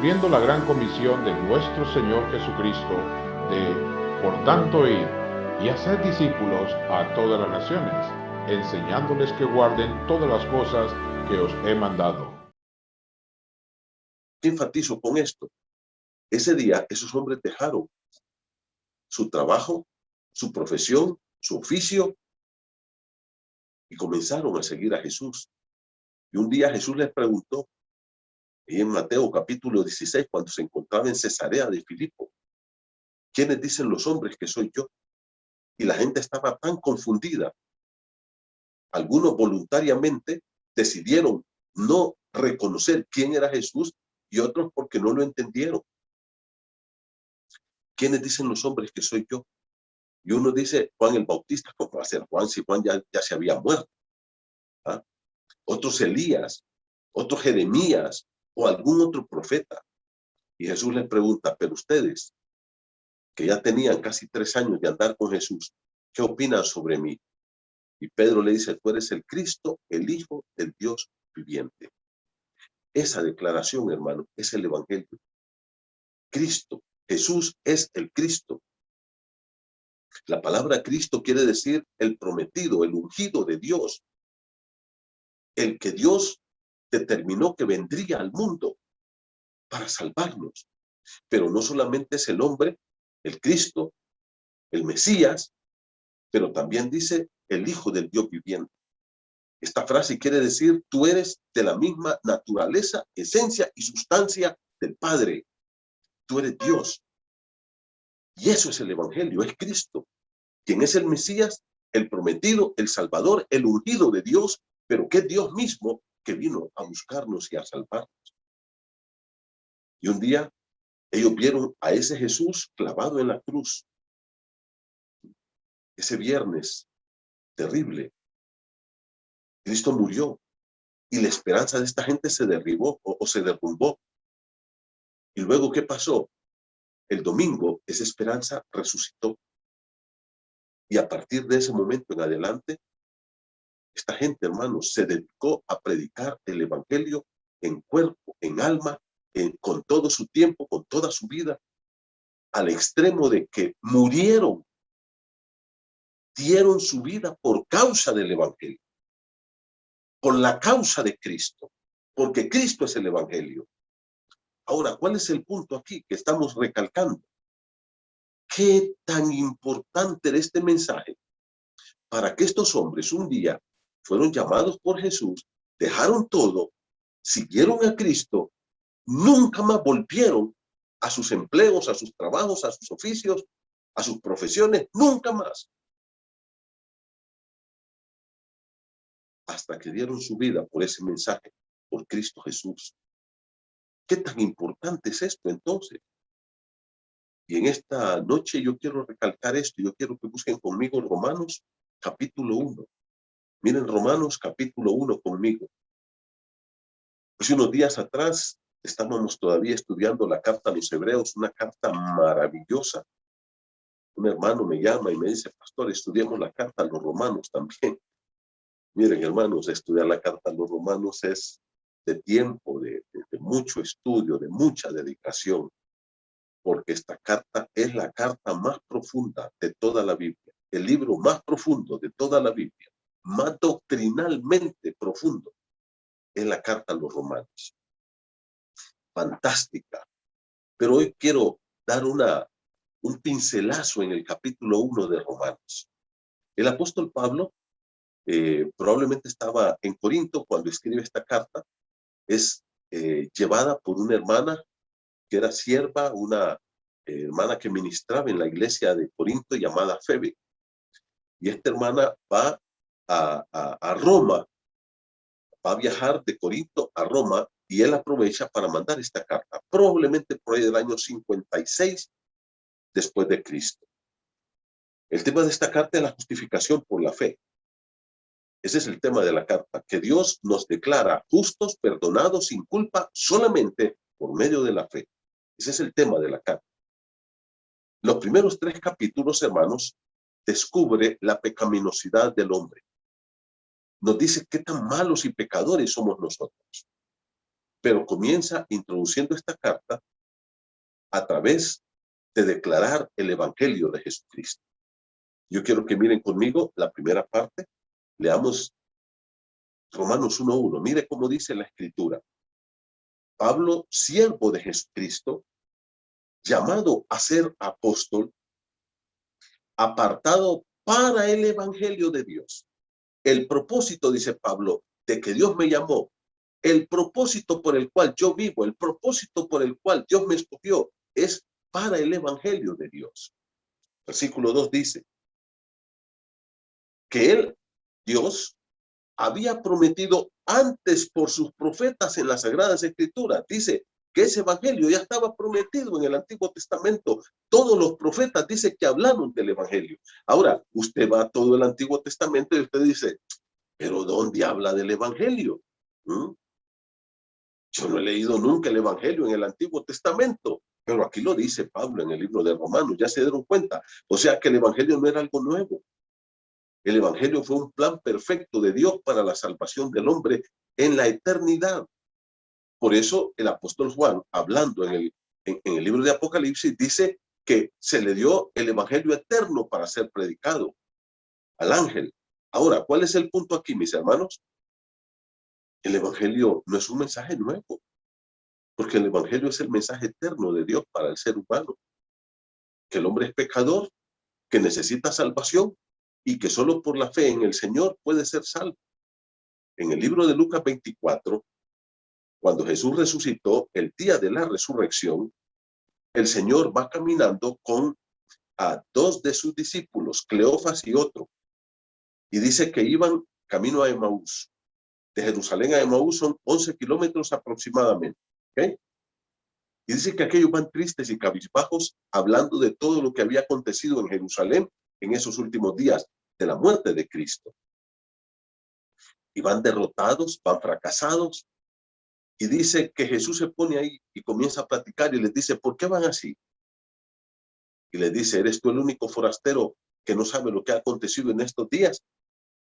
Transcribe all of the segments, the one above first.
cumpliendo la gran comisión de nuestro Señor Jesucristo de, por tanto, ir y hacer discípulos a todas las naciones, enseñándoles que guarden todas las cosas que os he mandado. ¿Qué enfatizo con esto? Ese día esos hombres dejaron su trabajo, su profesión, su oficio y comenzaron a seguir a Jesús. Y un día Jesús les preguntó, y en Mateo capítulo 16, cuando se encontraba en Cesarea de Filipo, ¿quiénes dicen los hombres que soy yo? Y la gente estaba tan confundida. Algunos voluntariamente decidieron no reconocer quién era Jesús y otros porque no lo entendieron. ¿Quiénes dicen los hombres que soy yo? Y uno dice Juan el Bautista. ¿Cómo va a ser Juan si Juan ya se había muerto? ¿Ah? Otros Elías, otros Jeremías o algún otro profeta. Y Jesús les pregunta, pero ustedes, que ya tenían casi 3 años de andar con Jesús, ¿qué opinan sobre mí? Y Pedro le dice, tú eres el Cristo, el Hijo del Dios viviente. Esa declaración, hermano, es el Evangelio. Cristo, Jesús es el Cristo. La palabra Cristo quiere decir el prometido, el ungido de Dios, el que Dios determinó que vendría al mundo para salvarnos. Pero no solamente es el hombre, el Cristo, el Mesías, pero también dice el Hijo del Dios viviente. Esta frase quiere decir, tú eres de la misma naturaleza, esencia y sustancia del Padre. Tú eres Dios. Y eso es el Evangelio, es Cristo, quien es el Mesías, el prometido, el Salvador, el ungido de Dios, pero que es Dios mismo que vino a buscarnos y a salvarnos. Y un día ellos vieron a ese Jesús clavado en la cruz. Ese viernes terrible, Cristo murió y la esperanza de esta gente se derribó o se derrumbó. Y luego, ¿qué pasó? El domingo esa esperanza resucitó. Y a partir de ese momento en adelante, esta gente, hermanos, se dedicó a predicar el Evangelio en cuerpo, en alma, con todo su tiempo, con toda su vida, al extremo de que murieron, dieron su vida por causa del Evangelio, por la causa de Cristo, porque Cristo es el Evangelio. Ahora, ¿cuál es el punto aquí que estamos recalcando? ¿Qué tan importante era este mensaje para que estos hombres un día fueron llamados por Jesús, dejaron todo, siguieron a Cristo, nunca más volvieron a sus empleos, a sus trabajos, a sus oficios, a sus profesiones, nunca más? Hasta que dieron su vida por ese mensaje, por Cristo Jesús. ¿Qué tan importante es esto entonces? Y en esta noche yo quiero recalcar esto, yo quiero que busquen conmigo Romanos capítulo 1. Miren Romanos capítulo 1 conmigo. Hace unos días atrás estábamos todavía estudiando la carta a los Hebreos, una carta maravillosa. Un hermano me llama y me dice, pastor, estudiemos la carta a los Romanos también. Miren, hermanos, estudiar la carta a los Romanos es de tiempo, de mucho estudio, de mucha dedicación, porque esta carta es la carta más profunda de toda la Biblia, el libro más profundo de toda la Biblia, más doctrinalmente profundo, es la carta a los Romanos. Fantástica. Pero hoy quiero dar un pincelazo en el capítulo 1 de Romanos. El apóstol Pablo probablemente estaba en Corinto cuando escribe esta carta. Es llevada por una hermana que era sierva, una hermana que ministraba en la iglesia de Corinto llamada Febe. Y esta hermana va a Roma, va a viajar de Corinto a Roma y él aprovecha para mandar esta carta, probablemente por ahí del año 56 después de Cristo. El tema de esta carta es la justificación por la fe. Ese es el tema de la carta, que Dios nos declara justos, perdonados, sin culpa, solamente por medio de la fe. Ese es el tema de la carta. Los primeros 3 capítulos, hermanos, descubre la pecaminosidad del hombre. Nos dice qué tan malos y pecadores somos nosotros. pero comienza introduciendo esta carta a través de declarar el evangelio de Jesucristo. Yo quiero que miren conmigo la primera parte. Leamos Romanos 1:1. Mire cómo dice la escritura. Pablo, siervo de Jesucristo, llamado a ser apóstol, apartado para el evangelio de Dios. El propósito, dice Pablo, de que Dios me llamó, el propósito por el cual yo vivo, el propósito por el cual Dios me escogió, es para el evangelio de Dios. Versículo 2 dice que él, Dios, había prometido antes por sus profetas en las Sagradas Escrituras. Dice que ese evangelio ya estaba prometido en el Antiguo Testamento. Todos los profetas dicen que hablaron del evangelio. Ahora, usted va a todo el Antiguo Testamento y usted dice, ¿pero dónde habla del evangelio? Yo no he leído nunca el evangelio en el Antiguo Testamento, pero aquí lo dice Pablo en el libro de Romanos, ya se dieron cuenta. O sea que el evangelio no era algo nuevo. El evangelio fue un plan perfecto de Dios para la salvación del hombre en la eternidad. Por eso el apóstol Juan, hablando en el libro de Apocalipsis, dice que se le dio el evangelio eterno para ser predicado al ángel. Ahora, ¿cuál es el punto aquí, mis hermanos? El evangelio no es un mensaje nuevo, porque el evangelio es el mensaje eterno de Dios para el ser humano. Que el hombre es pecador, que necesita salvación y que solo por la fe en el Señor puede ser salvo. En el libro de Lucas 24, cuando Jesús resucitó, el día de la resurrección, el Señor va caminando con a dos de sus discípulos, Cleofas y otro, y dice que iban camino a Emaús. De Jerusalén a Emaús son 11 kilómetros aproximadamente. ¿Okay? Y dice que aquellos van tristes y cabizbajos, hablando de todo lo que había acontecido en Jerusalén en esos últimos días de la muerte de Cristo. Y van derrotados, van fracasados. Y dice que Jesús se pone ahí y comienza a platicar y les dice, ¿por qué van así? Y les dice, ¿eres tú el único forastero que no sabe lo que ha acontecido en estos días?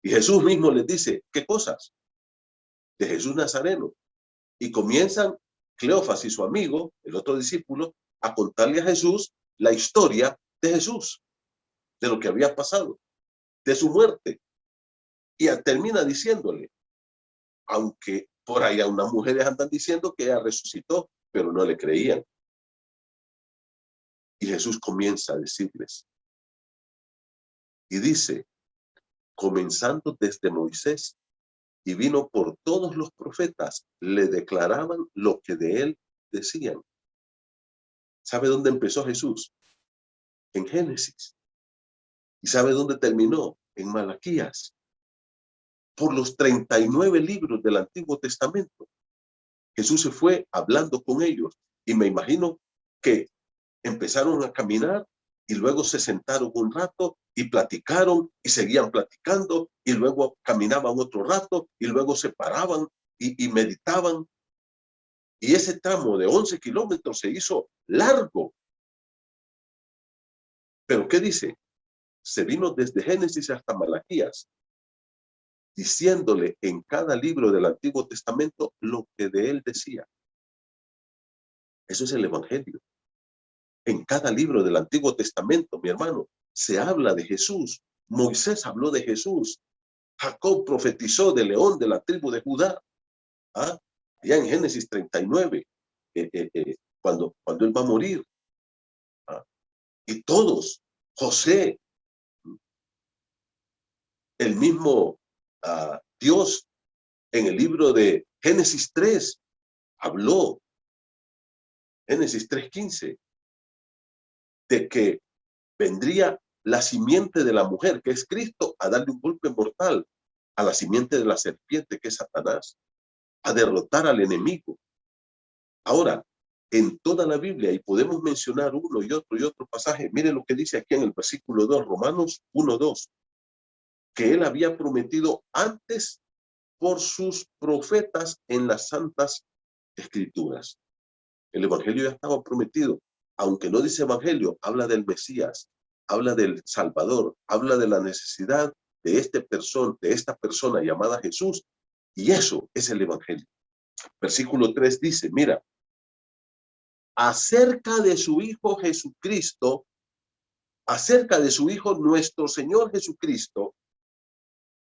Y Jesús mismo les dice, ¿qué cosas? De Jesús Nazareno. Y comienzan Cleofas y su amigo, el otro discípulo, a contarle a Jesús la historia de Jesús, de lo que había pasado, de su muerte. Y termina diciéndole, aunque por ahí a unas mujeres andan diciendo que ella resucitó, pero no le creían. Y Jesús comienza a decirles, y dice, comenzando desde Moisés, y vino por todos los profetas, le declaraban lo que de él decían. ¿Sabe dónde empezó Jesús? En Génesis. ¿Y sabe dónde terminó? En Malaquías. Por los 39 libros del Antiguo Testamento. Jesús se fue hablando con ellos. Y me imagino que empezaron a caminar y luego se sentaron un rato y platicaron y seguían platicando y luego caminaban otro rato y luego se paraban y meditaban. Y ese tramo de 11 kilómetros se hizo largo. ¿Pero qué dice? Se vino desde Génesis hasta Malaquías, diciéndole en cada libro del Antiguo Testamento lo que de él decía. Eso es el evangelio. En cada libro del Antiguo Testamento, mi hermano, se habla de Jesús. Moisés habló de Jesús. Jacob profetizó del león de la tribu de Judá. Ya en Génesis 39, cuando él va a morir. Y todos, José, el mismo Dios, en el libro de Génesis 3, habló, Génesis 3:15, de que vendría la simiente de la mujer, que es Cristo, a darle un golpe mortal a la simiente de la serpiente, que es Satanás, a derrotar al enemigo. Ahora, en toda la Biblia, y podemos mencionar uno y otro pasaje, miren lo que dice aquí en el versículo 2, Romanos 1:2, que él había prometido antes por sus profetas en las santas escrituras. El evangelio ya estaba prometido. Aunque no dice evangelio, habla del Mesías, habla del Salvador, habla de la necesidad de esta persona llamada Jesús, y eso es el evangelio. Versículo 3 dice, mira, acerca de su Hijo Jesucristo, acerca de su Hijo nuestro Señor Jesucristo,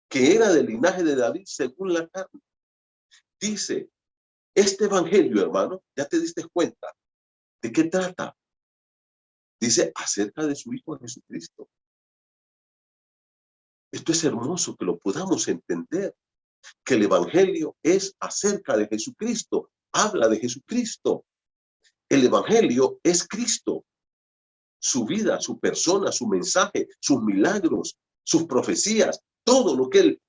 que era del linaje de David según la carne. Dice, este evangelio, hermano, ya te diste cuenta, ¿de qué trata? Dice, acerca de su Hijo Jesucristo. Esto es hermoso que lo podamos entender, que el evangelio es acerca de Jesucristo, habla de Jesucristo. El evangelio es Cristo, su vida, su persona, su mensaje, sus milagros, sus profecías, todo lo que él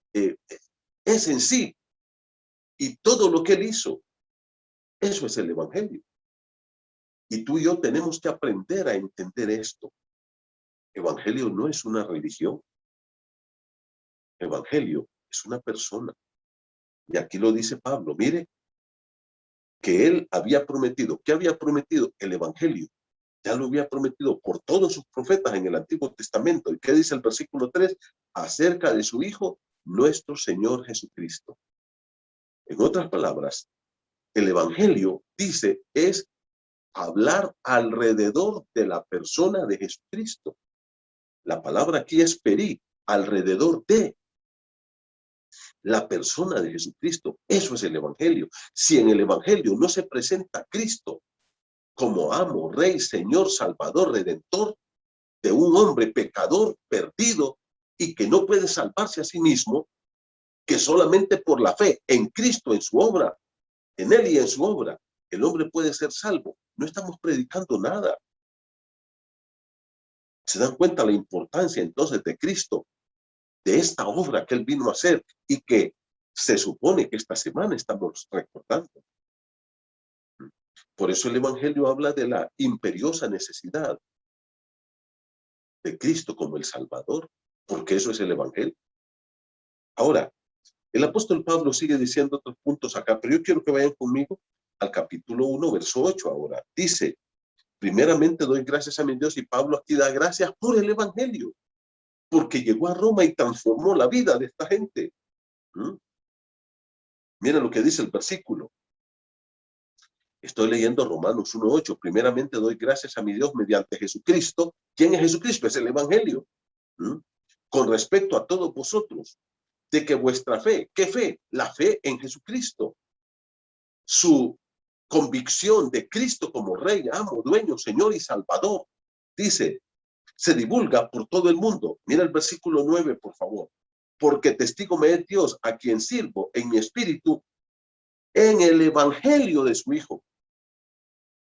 es en sí y todo lo que él hizo. Eso es el evangelio. Y tú y yo tenemos que aprender a entender esto. Evangelio no es una religión. Evangelio es una persona. Y aquí lo dice Pablo, mire, que él había prometido. ¿Qué había prometido? El evangelio. Ya lo había prometido por todos sus profetas en el Antiguo Testamento. ¿Y qué dice el versículo 3? Acerca de su Hijo, nuestro Señor Jesucristo. En otras palabras, el evangelio, dice, es hablar alrededor de la persona de Jesucristo. La palabra aquí es peri, alrededor de la persona de Jesucristo. Eso es el evangelio. Si en el evangelio no se presenta Cristo como amo, rey, señor, salvador, redentor de un hombre pecador, perdido y que no puede salvarse a sí mismo, que solamente por la fe en Cristo, en su obra, en él y en su obra, el hombre puede ser salvo. No estamos predicando nada. ¿Se dan cuenta la importancia entonces de Cristo, de esta obra que él vino a hacer y que se supone que esta semana estamos recordando? Por eso el evangelio habla de la imperiosa necesidad de Cristo como el Salvador, porque eso es el evangelio. Ahora, el apóstol Pablo sigue diciendo otros puntos acá, pero yo quiero que vayan conmigo al capítulo 1, verso 8 ahora. Dice, primeramente doy gracias a mi Dios, y Pablo aquí da gracias por el evangelio, porque llegó a Roma y transformó la vida de esta gente. Mira lo que dice el versículo. Estoy leyendo Romanos 1:8. Primeramente doy gracias a mi Dios mediante Jesucristo. ¿Quién es Jesucristo? Es el evangelio. Con respecto a todos vosotros, de que vuestra fe, ¿qué fe? La fe en Jesucristo. Su convicción de Cristo como Rey, amo, dueño, Señor y Salvador, dice, se divulga por todo el mundo. Mira el versículo 9, por favor. Porque testigo me es Dios, a quien sirvo en mi espíritu, en el evangelio de su Hijo,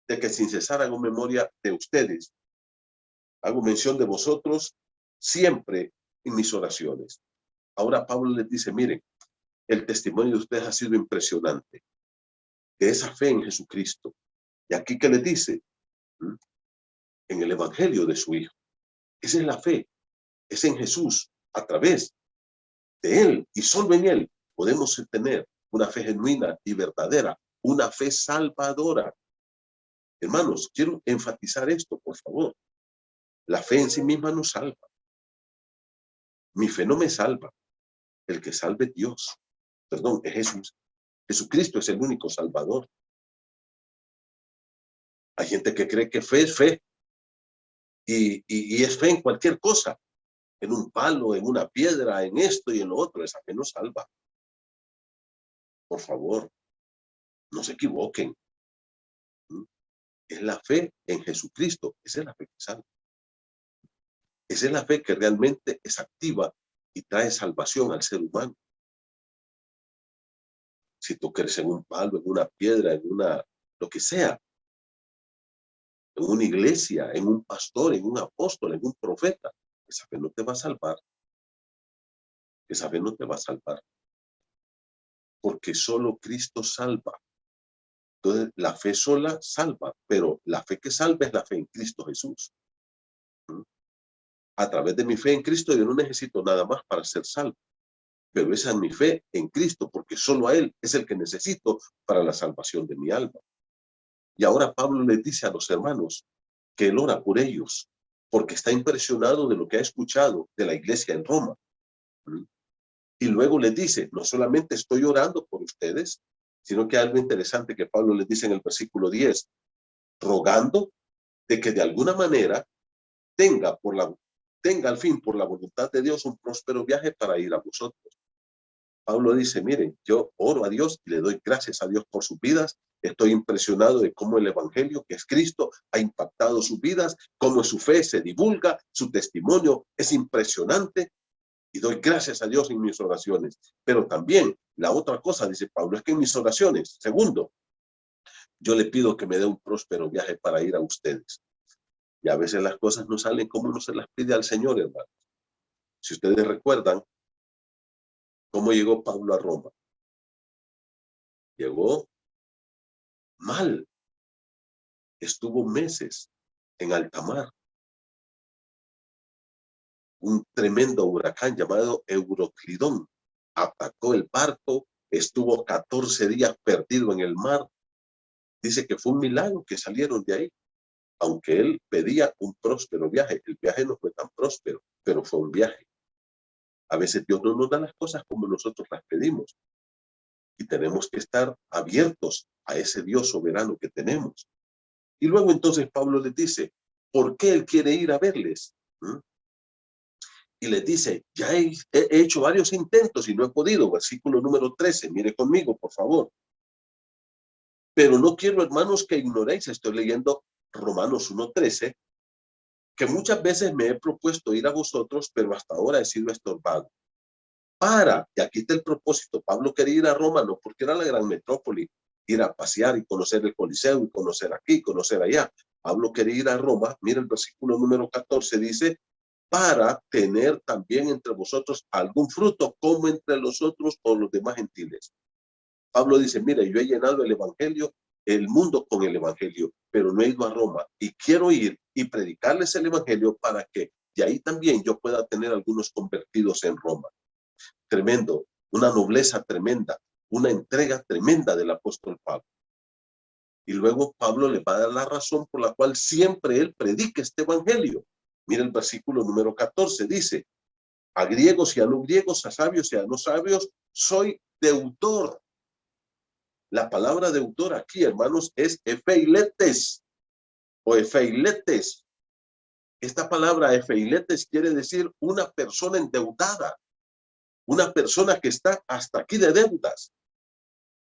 de que sin cesar hago memoria de ustedes, hago mención de vosotros siempre en mis oraciones. Ahora Pablo les dice, miren, el testimonio de ustedes ha sido impresionante, de esa fe en Jesucristo. Y aquí que les dice, en el evangelio de su Hijo. Esa es la fe, es en Jesús, a través de Él y solo en Él podemos tener una fe genuina y verdadera, una fe salvadora. Hermanos, quiero enfatizar esto, por favor. La fe en sí misma no salva. Mi fe no me salva. El que salve es Dios. Perdón, es Jesús. Jesucristo es el único salvador. Hay gente que cree que fe es fe. Y es fe en cualquier cosa. En un palo, en una piedra, en esto y en lo otro. Esa fe no salva. Por favor, no se equivoquen. Es la fe en Jesucristo. Esa es la fe que salva. Esa es la fe que realmente es activa y trae salvación al ser humano. Si tú crees en un palo, en una piedra, en una, lo que sea, en una iglesia, en un pastor, en un apóstol, en un profeta, esa fe no te va a salvar. Esa fe no te va a salvar. Porque solo Cristo salva. Entonces, la fe sola salva, pero la fe que salva es la fe en Cristo Jesús. A través de mi fe en Cristo yo no necesito nada más para ser salvo. Pero esa es mi fe en Cristo, porque solo a Él es el que necesito para la salvación de mi alma. Y ahora Pablo les dice a los hermanos que él ora por ellos, porque está impresionado de lo que ha escuchado de la iglesia en Roma. Y luego les dice, no solamente estoy orando por ustedes, sino que hay algo interesante que Pablo les dice en el versículo 10, rogando de que de alguna manera tenga al fin por la voluntad de Dios un próspero viaje para ir a vosotros. Pablo dice, miren, yo oro a Dios y le doy gracias a Dios por sus vidas. Estoy impresionado de cómo el evangelio, que es Cristo, ha impactado sus vidas, cómo su fe se divulga, su testimonio es impresionante. Y doy gracias a Dios en mis oraciones. Pero también la otra cosa, dice Pablo, es que en mis oraciones, segundo, yo le pido que me dé un próspero viaje para ir a ustedes. Y a veces las cosas no salen como uno se las pide al Señor, hermano. Si ustedes recuerdan cómo llegó Pablo a Roma. Llegó mal. Estuvo meses en alta mar. Un tremendo huracán llamado Euroclidón atacó el barco, estuvo 14 días perdido en el mar. Dice que fue un milagro que salieron de ahí, aunque él pedía un próspero viaje. El viaje no fue tan próspero, pero fue un viaje. A veces Dios no nos da las cosas como nosotros las pedimos y tenemos que estar abiertos a ese Dios soberano que tenemos. Y luego entonces Pablo les dice, ¿por qué él quiere ir a verles? Y les dice, ya he hecho varios intentos y no he podido. Versículo número 13, mire conmigo, por favor. Pero no quiero, hermanos, que ignoréis, estoy leyendo Romanos 1:13, que muchas veces me he propuesto ir a vosotros, pero hasta ahora he sido estorbado. Y aquí está el propósito, Pablo quería ir a Roma, no porque era la gran metrópoli, ir a pasear y conocer el Coliseo, y conocer aquí, conocer allá. Pablo quería ir a Roma, mira el versículo número 14, dice, para tener también entre vosotros algún fruto, como entre los otros o los demás gentiles. Pablo dice, mira, yo he llenado el evangelio, el mundo con el evangelio, pero no he ido a Roma y quiero ir y predicarles el evangelio para que de ahí también yo pueda tener algunos convertidos en Roma. Tremendo, una nobleza tremenda, una entrega tremenda del apóstol Pablo. Y luego Pablo le va a dar la razón por la cual siempre él predica este evangelio. Mira el versículo número 14, dice, a griegos y a no griegos, a sabios y a no sabios, soy deudor. La palabra deudor aquí, hermanos, es efeiletes o efeiletes. Esta palabra efeiletes quiere decir una persona endeudada, una persona que está hasta aquí de deudas.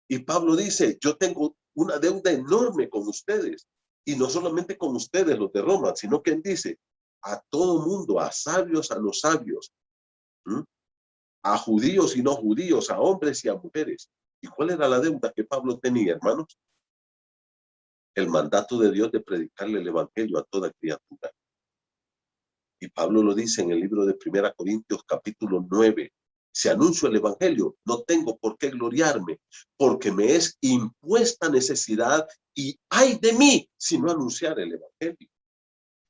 Y Pablo dice, yo tengo una deuda enorme con ustedes. Y no solamente con ustedes, los de Roma, sino que él dice, a todo mundo, a sabios, a no sabios, a judíos y no judíos, a hombres y a mujeres. ¿Y cuál era la deuda que Pablo tenía, hermanos? El mandato de Dios de predicarle el evangelio a toda criatura. Y Pablo lo dice en el libro de 1 Corintios capítulo 9. Si anuncio el evangelio, no tengo por qué gloriarme, porque me es impuesta necesidad y ay de mí si no anunciar el evangelio.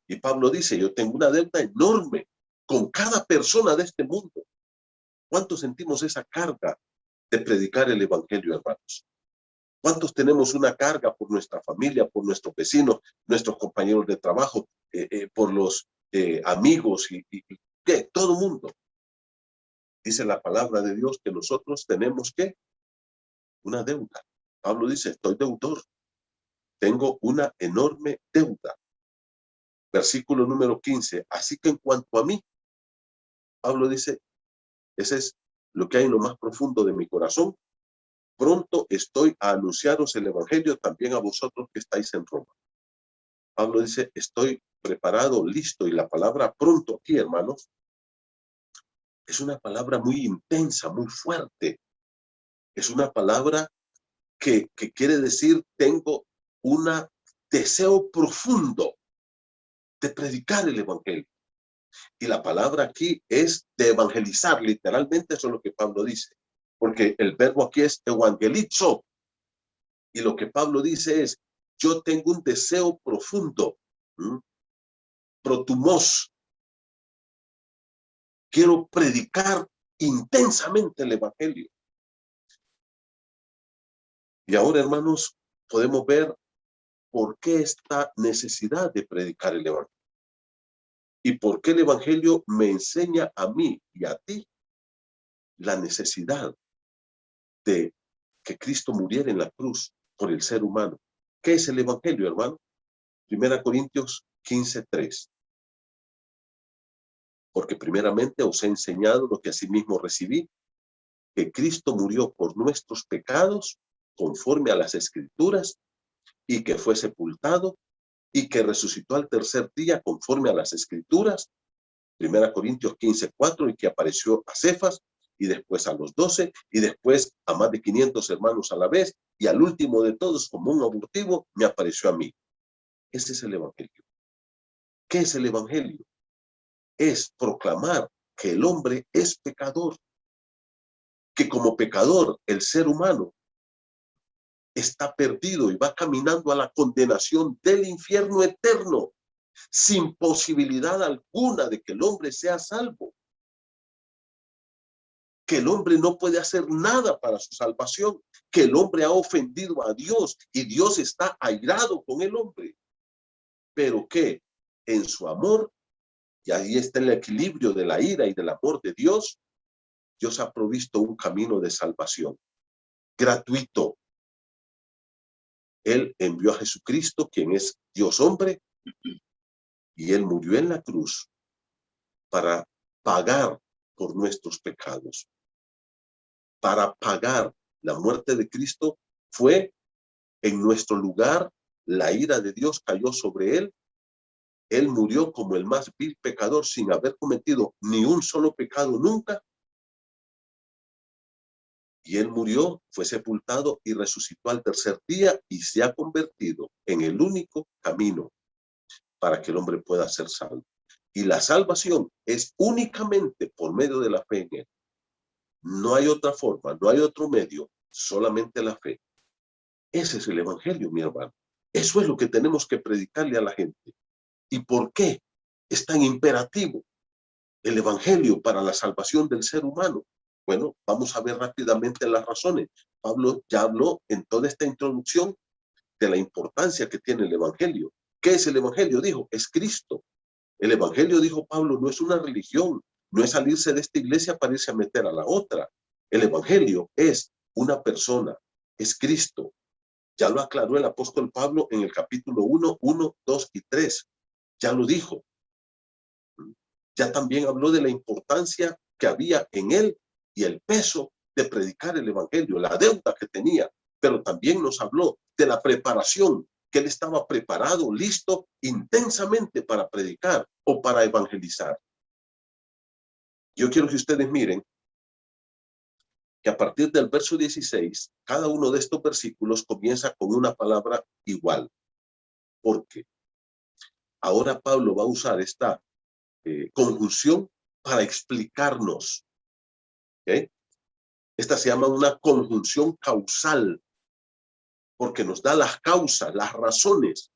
Y Pablo dice, yo tengo una deuda enorme con cada persona de este mundo. ¿Cuántos sentimos esa carga de predicar el evangelio, hermanos? ¿Cuántos tenemos una carga por nuestra familia, por nuestros vecinos, nuestros compañeros de trabajo, por los amigos y ¿qué? Todo mundo? Dice la palabra de Dios que nosotros tenemos ¿qué? Una deuda. Pablo dice, estoy deudor. Tengo una enorme deuda. Versículo número 15. Así que en cuanto a mí, Pablo dice, ese es lo que hay en lo más profundo de mi corazón. Pronto estoy a anunciaros el evangelio también a vosotros que estáis en Roma. Pablo dice, estoy preparado, listo. Y la palabra pronto aquí, hermanos, es una palabra muy intensa, muy fuerte. Es una palabra que quiere decir, tengo un deseo profundo de predicar el evangelio. Y la palabra aquí es de evangelizar, literalmente eso es lo que Pablo dice. Porque el verbo aquí es evangelizo. Y lo que Pablo dice es, yo tengo un deseo profundo, protumos. Quiero predicar intensamente el evangelio. Y ahora, hermanos, podemos ver por qué esta necesidad de predicar el evangelio. Y por qué el evangelio me enseña a mí y a ti la necesidad de que Cristo muriera en la cruz por el ser humano. ¿Qué es el evangelio, hermano? 1 Corintios 15:3. Porque primeramente os he enseñado lo que asimismo recibí, que Cristo murió por nuestros pecados conforme a las Escrituras, y que fue sepultado y que resucitó al tercer día conforme a las Escrituras. 1 Corintios 15:4, y que apareció a Cefas y después a los 12 y después a más de 500 hermanos a la vez, y al último de todos, como un abortivo, me apareció a mí. Ese es el evangelio. ¿Qué es el evangelio? Es proclamar que el hombre es pecador, que como pecador el ser humano está perdido y va caminando a la condenación del infierno eterno, sin posibilidad alguna de que el hombre sea salvo, que el hombre no puede hacer nada para su salvación, que el hombre ha ofendido a Dios y Dios está airado con el hombre, pero que en su amor, y ahí está el equilibrio de la ira y del amor de Dios, Dios ha provisto un camino de salvación gratuito. Él envió a Jesucristo, quien es Dios hombre, y él murió en la cruz para pagar por nuestros pecados. Para pagar. La muerte de Cristo fue en nuestro lugar, la ira de Dios cayó sobre él. Él murió como el más vil pecador sin haber cometido ni un solo pecado nunca. Y él murió, fue sepultado y resucitó al tercer día y se ha convertido en el único camino para que el hombre pueda ser salvo. Y la salvación es únicamente por medio de la fe en él. No hay otra forma, no hay otro medio, solamente la fe. Ese es el evangelio, mi hermano. Eso es lo que tenemos que predicarle a la gente. ¿Y por qué es tan imperativo el evangelio para la salvación del ser humano? Bueno, vamos a ver rápidamente las razones. Pablo ya habló en toda esta introducción de la importancia que tiene el evangelio. ¿Qué es el evangelio? Dijo, es Cristo. El evangelio, dijo Pablo, no es una religión, no es salirse de esta iglesia para irse a meter a la otra. El evangelio es una persona, es Cristo. Ya lo aclaró el apóstol Pablo en el capítulo 1, 1, 2 y 3. Ya lo dijo. Ya también habló de la importancia que había en él y el peso de predicar el evangelio, la deuda que tenía, pero también nos habló de la preparación, que él estaba preparado, listo, intensamente para predicar o para evangelizar. Yo quiero que ustedes miren que a partir del verso 16, cada uno de estos versículos comienza con una palabra igual. ¿Por qué? Ahora Pablo va a usar esta conjunción para explicarnos. ¿Okay? Esta se llama una conjunción causal, porque nos da las causas, las razones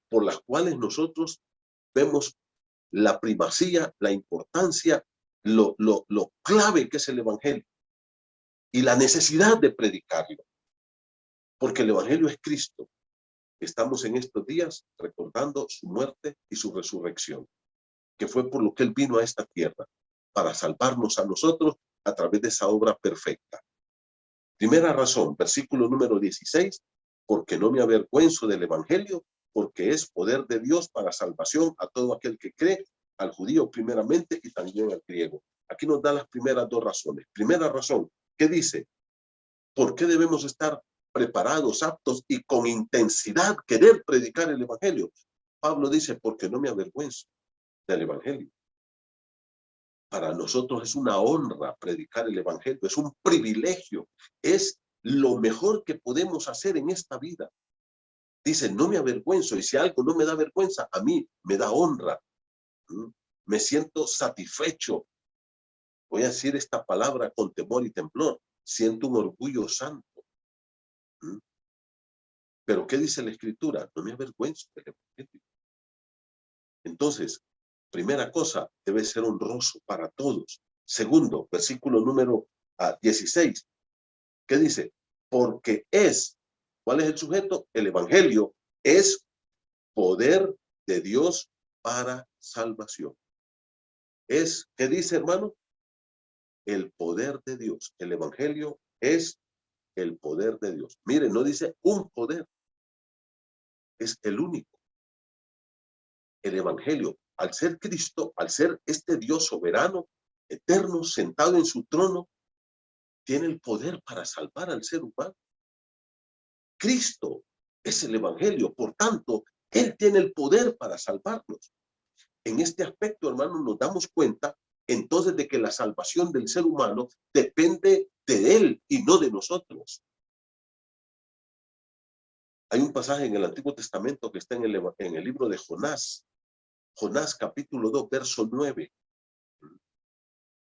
por las cuales nosotros vemos la primacía, la importancia, lo clave que es el evangelio y la necesidad de predicarlo. Porque el evangelio es Cristo. Estamos en estos días recordando su muerte y su resurrección, que fue por lo que él vino a esta tierra, para salvarnos a nosotros a través de esa obra perfecta. Primera razón, versículo número 16, porque no me avergüenzo del evangelio, porque es poder de Dios para salvación a todo aquel que cree, al judío primeramente y también al griego. Aquí nos da las primeras dos razones. Primera razón, ¿qué dice? ¿Por qué debemos estar preparados, aptos y con intensidad querer predicar el evangelio? Pablo dice, porque no me avergüenzo del evangelio. Para nosotros es una honra predicar el evangelio, es un privilegio, es lo mejor que podemos hacer en esta vida. Dice, no me avergüenzo, y si algo no me da vergüenza, a mí me da honra. Me siento satisfecho. Voy a decir esta palabra con temor y temblor. Siento un orgullo santo. Pero ¿qué dice la Escritura? No me avergüenzo del evangelio. Entonces, primera cosa, debe ser honroso para todos. Segundo, versículo número 16. ¿Qué dice? Porque es, ¿cuál es el sujeto? El evangelio es poder de Dios para salvación. Es, ¿qué dice, hermano? El poder de Dios. El evangelio es el poder de Dios. Mire, no dice un poder, es el único. El evangelio, al ser Cristo, al ser este Dios soberano, eterno, sentado en su trono, tiene el poder para salvar al ser humano. Cristo es el evangelio, por tanto, Él tiene el poder para salvarnos. En este aspecto, hermanos, nos damos cuenta entonces de que la salvación del ser humano depende de Él y no de nosotros. Hay un pasaje en el Antiguo Testamento que está en el libro de Jonás. Jonás capítulo 2, verso 9.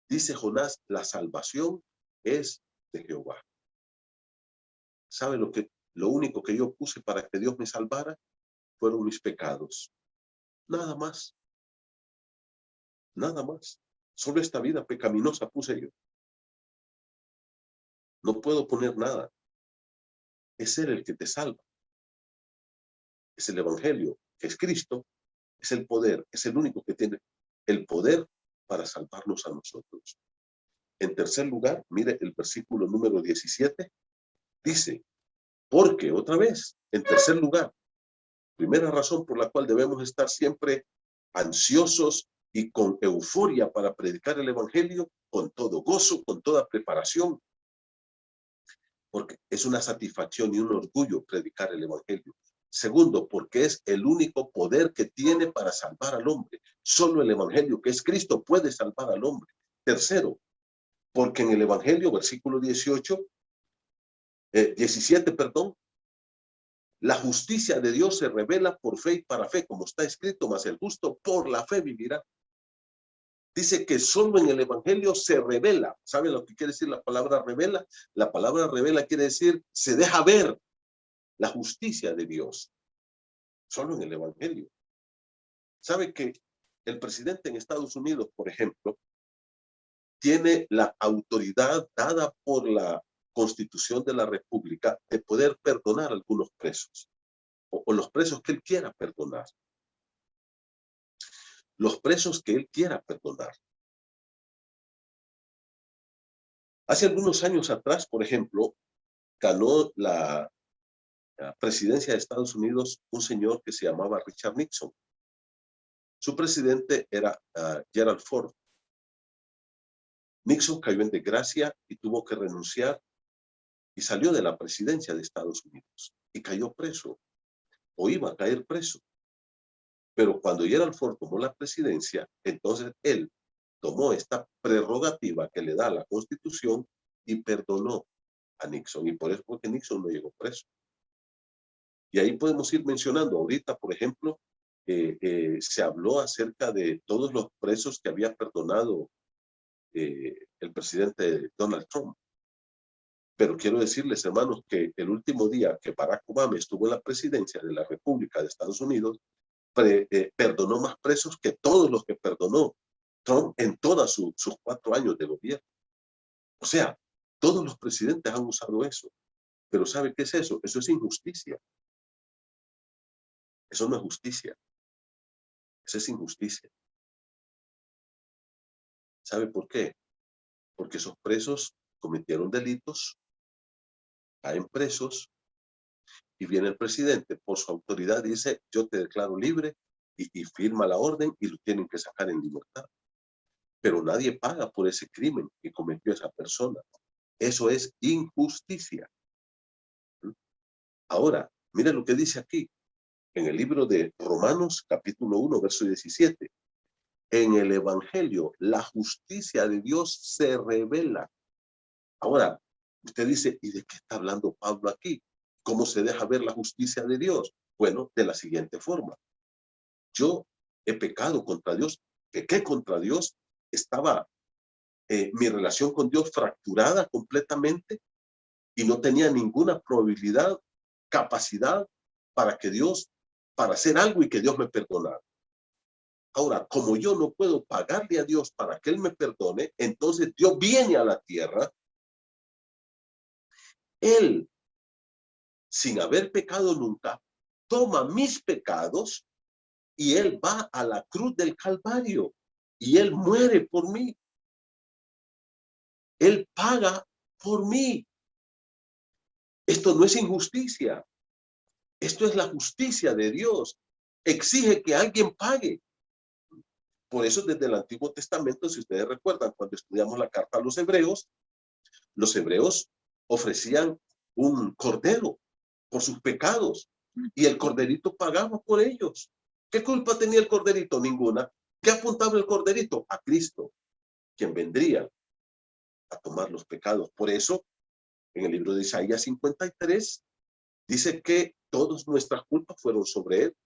Dice Jonás, la salvación es de Jehová. ¿Sabe lo único que yo puse para que Dios me salvara? Fueron mis pecados. Nada más. Nada más. Solo esta vida pecaminosa puse yo. No puedo poner nada. Es Él el que te salva. Es el evangelio, que es Cristo. Es el poder. Es el único que tiene el poder para salvarnos a nosotros. En tercer lugar, mire el versículo número 17. Dice, porque otra vez, en tercer lugar, primera razón por la cual debemos estar siempre ansiosos y con euforia para predicar el evangelio, con todo gozo, con toda preparación, porque es una satisfacción y un orgullo predicar el evangelio. Segundo, porque es el único poder que tiene para salvar al hombre. Solo el evangelio, que es Cristo, puede salvar al hombre. Tercero, porque en el evangelio, versículo 17, la justicia de Dios se revela por fe y para fe, como está escrito, mas el justo por la fe vivirá. Dice que solo en el evangelio se revela. ¿Saben lo que quiere decir la palabra revela? La palabra revela quiere decir se deja ver la justicia de Dios. Solo en el evangelio. ¿Sabe que el presidente en Estados Unidos, por ejemplo, tiene la autoridad dada por la Constitución de la República de poder perdonar a algunos presos o los presos que él quiera perdonar? Los presos que él quiera perdonar. Hace algunos años atrás, por ejemplo, ganó la presidencia de Estados Unidos un señor que se llamaba Richard Nixon. Su presidente era Gerald Ford. Nixon cayó en desgracia y tuvo que renunciar y salió de la presidencia de Estados Unidos y cayó preso o iba a caer preso. Pero cuando Gerald Ford tomó la presidencia, entonces él tomó esta prerrogativa que le da la Constitución y perdonó a Nixon. Y por eso fue que Nixon no llegó preso. Y ahí podemos ir mencionando. Ahorita, por ejemplo, se habló acerca de todos los presos que había perdonado el presidente Donald Trump. Pero quiero decirles, hermanos, que el último día que Barack Obama estuvo en la presidencia de la República de Estados Unidos, perdonó más presos que todos los que perdonó Trump en todos sus 4 años de gobierno. O sea, todos los presidentes han usado eso. Pero ¿sabe qué es eso? Eso es injusticia. Eso no es justicia. Eso es injusticia. ¿Sabe por qué? Porque esos presos cometieron delitos, caen presos, y viene el presidente por su autoridad y dice, yo te declaro libre, y firma la orden y lo tienen que sacar en libertad. Pero nadie paga por ese crimen que cometió esa persona. Eso es injusticia. Ahora, mire lo que dice aquí, en el libro de Romanos, capítulo 1, verso 17. En el evangelio, la justicia de Dios se revela. Ahora, usted dice, ¿y de qué está hablando Pablo aquí? ¿Cómo se deja ver la justicia de Dios? Bueno, de la siguiente forma. Yo he pecado contra Dios, pequé contra Dios, estaba mi relación con Dios fracturada completamente y no tenía ninguna probabilidad, capacidad para hacer algo y que Dios me perdonara. Ahora, como yo no puedo pagarle a Dios para que Él me perdone, entonces Dios viene a la tierra. Él, sin haber pecado nunca, toma mis pecados y Él va a la cruz del Calvario y Él muere por mí. Él paga por mí. Esto no es injusticia. Esto es la justicia de Dios. Exige que alguien pague. Por eso desde el Antiguo Testamento, si ustedes recuerdan, cuando estudiamos la carta a los hebreos ofrecían un cordero por sus pecados y el corderito pagaba por ellos. ¿Qué culpa tenía el corderito? Ninguna. ¿Qué apuntaba el corderito? A Cristo, quien vendría a tomar los pecados. Por eso, en el libro de Isaías 53, dice que todas nuestras culpas fueron sobre él.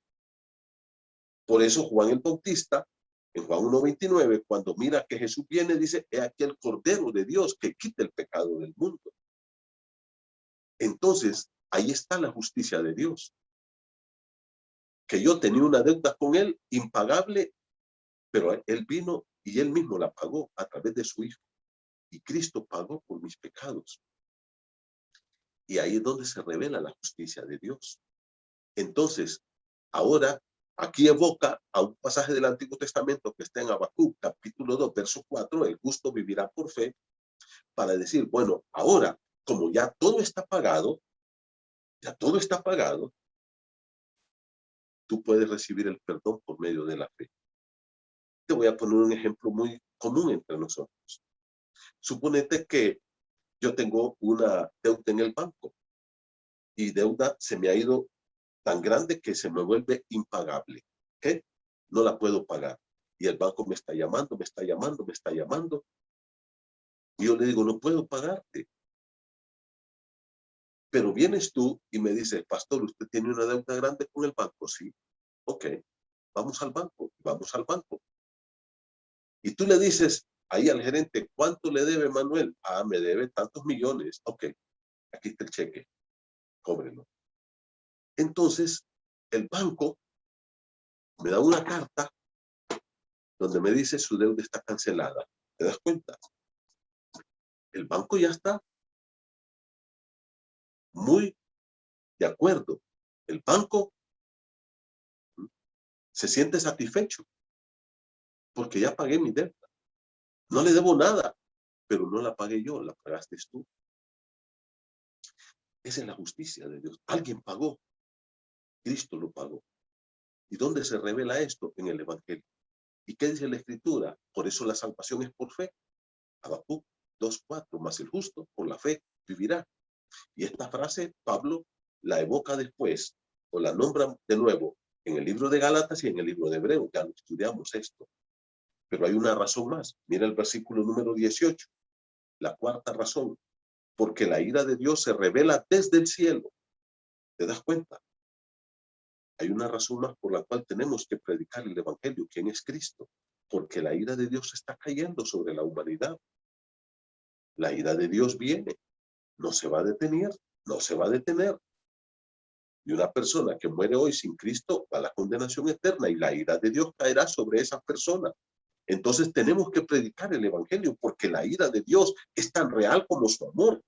Por eso Juan el Bautista, en Juan 1:29, cuando mira que Jesús viene, dice, he aquí el Cordero de Dios que quita el pecado del mundo. Entonces, ahí está la justicia de Dios. Que yo tenía una deuda con él impagable, pero él vino y él mismo la pagó a través de su Hijo. Y Cristo pagó por mis pecados. Y ahí es donde se revela la justicia de Dios. Entonces, ahora, aquí evoca a un pasaje del Antiguo Testamento que está en Habacuc, capítulo 2, verso 4, el justo vivirá por fe, para decir, bueno, ahora, como ya todo está pagado, tú puedes recibir el perdón por medio de la fe. Te voy a poner un ejemplo muy común entre nosotros. Suponete que yo tengo una deuda en el banco y deuda se me ha ido tan grande que se me vuelve impagable. ¿Qué? No la puedo pagar. Y el banco me está llamando. Y yo le digo, no puedo pagarte. Pero vienes tú y me dices, pastor, ¿usted tiene una deuda grande con el banco? Sí. Ok, vamos al banco. Y tú le dices ahí al gerente, ¿cuánto le debe Manuel? Ah, me debe tantos millones. Ok, aquí está el cheque, cóbrelo. Entonces, el banco me da una carta donde me dice su deuda está cancelada. ¿Te das cuenta? El banco ya está muy de acuerdo. El banco se siente satisfecho porque ya pagué mi deuda. No le debo nada, pero no la pagué yo, la pagaste tú. Esa es la justicia de Dios. Alguien pagó. Cristo lo pagó. ¿Y dónde se revela esto? En el Evangelio. ¿Y qué dice la Escritura? Por eso la salvación es por fe. Habacuc 2:4, más el justo por la fe vivirá. Y esta frase Pablo la evoca después o la nombra de nuevo en el libro de Gálatas y en el libro de Hebreos. Ya lo estudiamos esto. Pero hay una razón más. Mira el versículo número 18. La cuarta razón. Porque la ira de Dios se revela desde el cielo. ¿Te das cuenta? Hay una razón más por la cual tenemos que predicar el Evangelio. ¿Quién es Cristo? Porque la ira de Dios está cayendo sobre la humanidad. La ira de Dios viene. No se va a detener. No se va a detener. Y una persona que muere hoy sin Cristo va a la condenación eterna y la ira de Dios caerá sobre esa persona. Entonces tenemos que predicar el Evangelio porque la ira de Dios es tan real como su amor.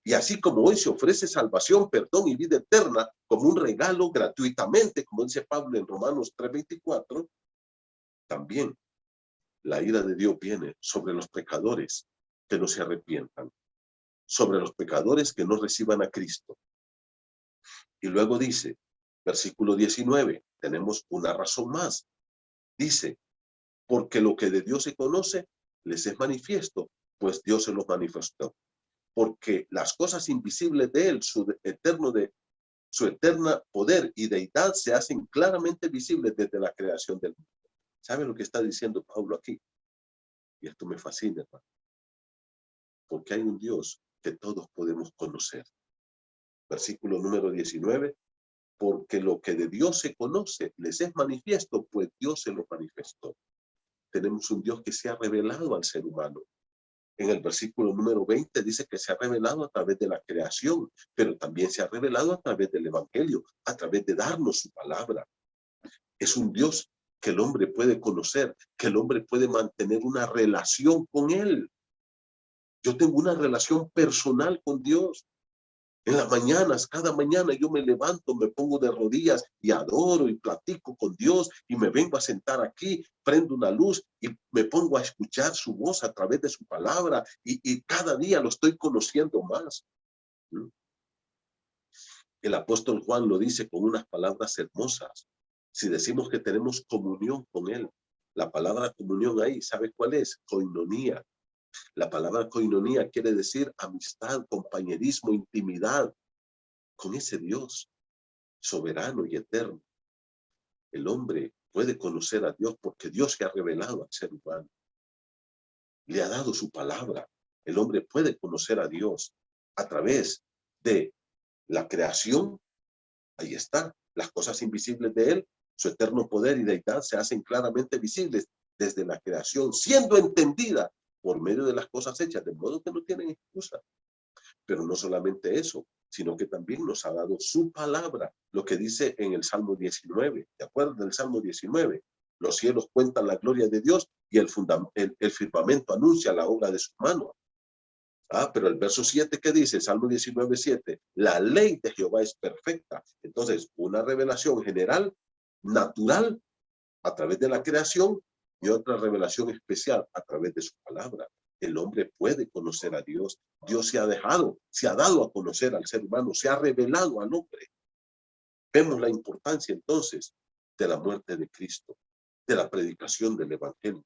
Y así como hoy se ofrece salvación, perdón y vida eterna como un regalo gratuitamente, como dice Pablo en Romanos 3:24, también la ira de Dios viene sobre los pecadores que no se arrepientan, sobre los pecadores que no reciban a Cristo. Y luego dice, versículo 19, tenemos una razón más. Dice, porque lo que de Dios se conoce les es manifiesto, pues Dios se los manifestó. Porque las cosas invisibles de él, su eterna poder y deidad se hacen claramente visibles desde la creación del mundo. ¿Sabe lo que está diciendo Pablo aquí? Y esto me fascina, hermano. Porque hay un Dios que todos podemos conocer. Versículo número 19. Porque lo que de Dios se conoce les es manifiesto, pues Dios se lo manifestó. Tenemos un Dios que se ha revelado al ser humano. En el versículo número 20 dice que se ha revelado a través de la creación, pero también se ha revelado a través del Evangelio, a través de darnos su palabra. Es un Dios que el hombre puede conocer, que el hombre puede mantener una relación con él. Yo tengo una relación personal con Dios. En las mañanas, cada mañana yo me levanto, me pongo de rodillas y adoro y platico con Dios y me vengo a sentar aquí, prendo una luz y me pongo a escuchar su voz a través de su palabra y cada día lo estoy conociendo más. El apóstol Juan lo dice con unas palabras hermosas. Si decimos que tenemos comunión con Él, la palabra comunión ahí, ¿sabes cuál es? Koinonía. La palabra koinonía quiere decir amistad, compañerismo, intimidad con ese Dios soberano y eterno. El hombre puede conocer a Dios porque Dios se ha revelado al ser humano. Le ha dado su palabra. El hombre puede conocer a Dios a través de la creación. Ahí está. Las cosas invisibles de Él, su eterno poder y deidad se hacen claramente visibles desde la creación, siendo entendida por medio de las cosas hechas, de modo que no tienen excusa. Pero no solamente eso, sino que también nos ha dado su palabra, lo que dice en el Salmo 19. ¿Te acuerdas del Salmo 19? Los cielos cuentan la gloria de Dios y el firmamento anuncia la obra de su mano. Pero el verso 7, ¿qué dice? Salmo 19, 7. La ley de Jehová es perfecta. Entonces, una revelación general, natural, a través de la creación, y otra revelación especial a través de su palabra. El hombre puede conocer a Dios. Dios se ha dado a conocer al ser humano, se ha revelado al hombre. Vemos la importancia entonces de la muerte de Cristo, de la predicación del evangelio.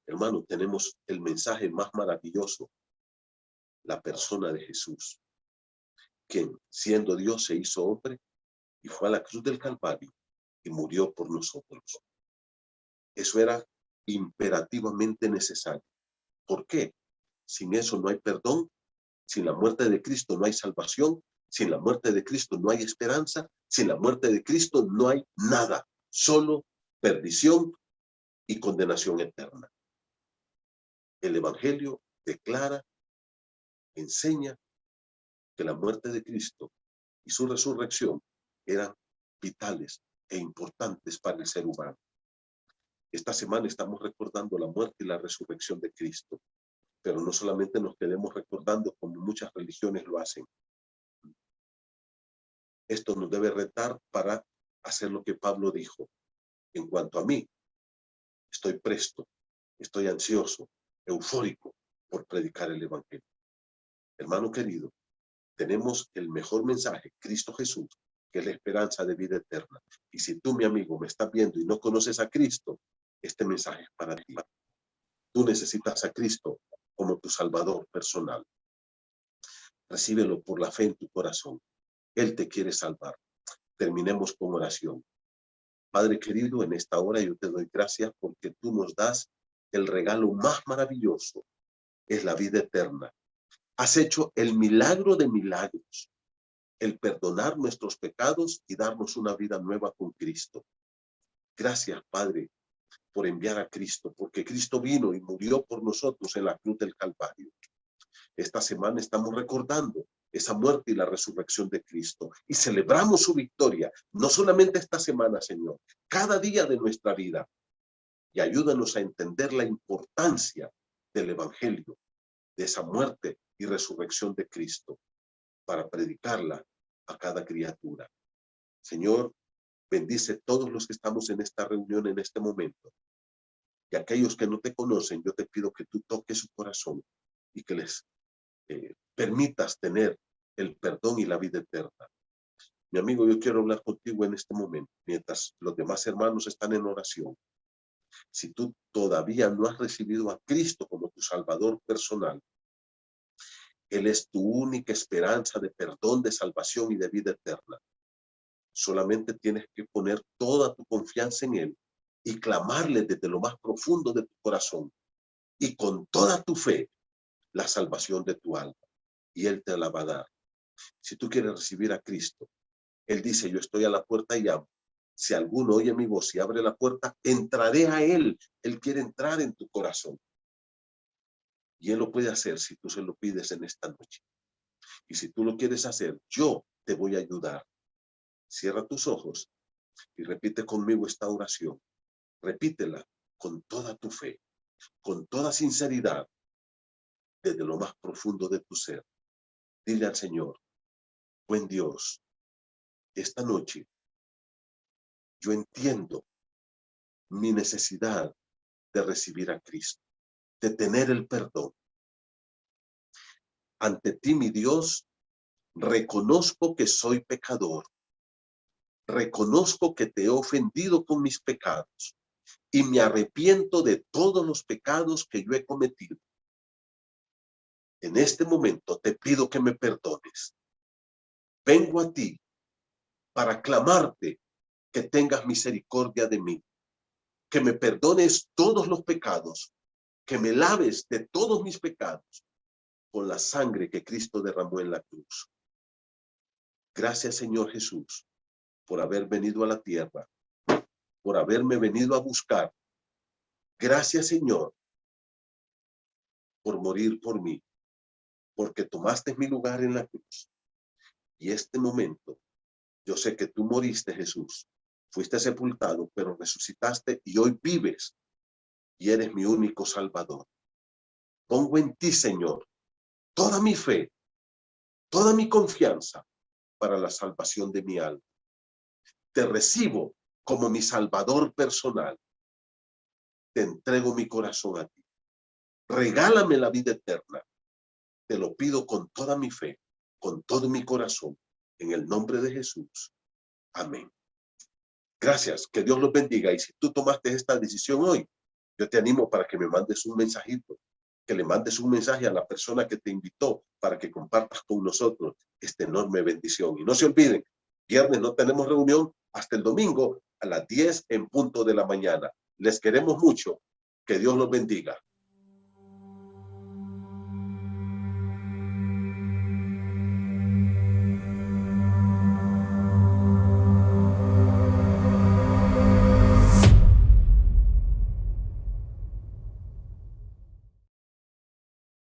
Hermano, tenemos el mensaje más maravilloso, la persona de Jesús, quien siendo Dios se hizo hombre y fue a la cruz del Calvario y murió por nosotros. Eso era imperativamente necesario. ¿Por qué? Sin eso no hay perdón, sin la muerte de Cristo no hay salvación, sin la muerte de Cristo no hay esperanza, sin la muerte de Cristo no hay nada, solo perdición y condenación eterna. El Evangelio declara, enseña que la muerte de Cristo y su resurrección eran vitales e importantes para el ser humano. Esta semana estamos recordando la muerte y la resurrección de Cristo, pero no solamente nos quedemos recordando como muchas religiones lo hacen. Esto nos debe retar para hacer lo que Pablo dijo. En cuanto a mí, estoy presto, estoy ansioso, eufórico por predicar el evangelio. Hermano querido, tenemos el mejor mensaje, Cristo Jesús, que es la esperanza de vida eterna. Y si tú, mi amigo, me estás viendo y no conoces a Cristo, este mensaje es para ti. Tú necesitas a Cristo como tu Salvador personal. Recíbelo por la fe en tu corazón. Él te quiere salvar. Terminemos con oración. Padre querido, en esta hora yo te doy gracias porque tú nos das el regalo más maravilloso, es la vida eterna. Has hecho el milagro de milagros, el perdonar nuestros pecados y darnos una vida nueva con Cristo. Gracias, Padre, por enviar a Cristo, porque Cristo vino y murió por nosotros en la cruz del Calvario. Esta semana estamos recordando esa muerte y la resurrección de Cristo y celebramos su victoria, no solamente esta semana, Señor, cada día de nuestra vida. Y ayúdanos a entender la importancia del evangelio, de esa muerte y resurrección de Cristo, para predicarla a cada criatura. Señor, bendice todos los que estamos en esta reunión en este momento. Y aquellos que no te conocen, yo te pido que tú toques su corazón y que les permitas tener el perdón y la vida eterna. Mi amigo, yo quiero hablar contigo en este momento, mientras los demás hermanos están en oración. Si tú todavía no has recibido a Cristo como tu Salvador personal, Él es tu única esperanza de perdón, de salvación y de vida eterna. Solamente tienes que poner toda tu confianza en Él y clamarle desde lo más profundo de tu corazón y con toda tu fe la salvación de tu alma. Y Él te la va a dar. Si tú quieres recibir a Cristo, Él dice, yo estoy a la puerta y llamo. Si alguno oye mi voz y abre la puerta, entraré a Él. Él quiere entrar en tu corazón. Y Él lo puede hacer si tú se lo pides en esta noche. Y si tú lo quieres hacer, yo te voy a ayudar. Cierra tus ojos y repite conmigo esta oración. Repítela con toda tu fe, con toda sinceridad, desde lo más profundo de tu ser. Dile al Señor, buen Dios, esta noche yo entiendo mi necesidad de recibir a Cristo, de tener el perdón. Ante ti, mi Dios, Reconozco que soy pecador. Reconozco que te he ofendido con mis pecados y me arrepiento de todos los pecados que yo he cometido. En este momento te pido que me perdones. Vengo a ti para clamarte que tengas misericordia de mí, que me perdones todos los pecados, que me laves de todos mis pecados con la sangre que Cristo derramó en la cruz. Gracias, Señor Jesús, por haber venido a la tierra, por haberme venido a buscar. Gracias, Señor, por morir por mí, porque tomaste mi lugar en la cruz. Y este momento, yo sé que tú moriste, Jesús, fuiste sepultado, pero resucitaste y hoy vives y eres mi único Salvador. Pongo en ti, Señor, toda mi fe, toda mi confianza para la salvación de mi alma. Te recibo como mi Salvador personal. Te entrego mi corazón a ti. Regálame la vida eterna. Te lo pido con toda mi fe, con todo mi corazón, en el nombre de Jesús. Amén. Gracias, que Dios los bendiga. Y si tú tomaste esta decisión hoy, yo te animo para que me mandes un mensajito, que le mandes un mensaje a la persona que te invitó para que compartas con nosotros esta enorme bendición. Y no se olviden, viernes no tenemos reunión hasta el domingo a las 10 en punto de la mañana. Les queremos mucho. Que Dios los bendiga.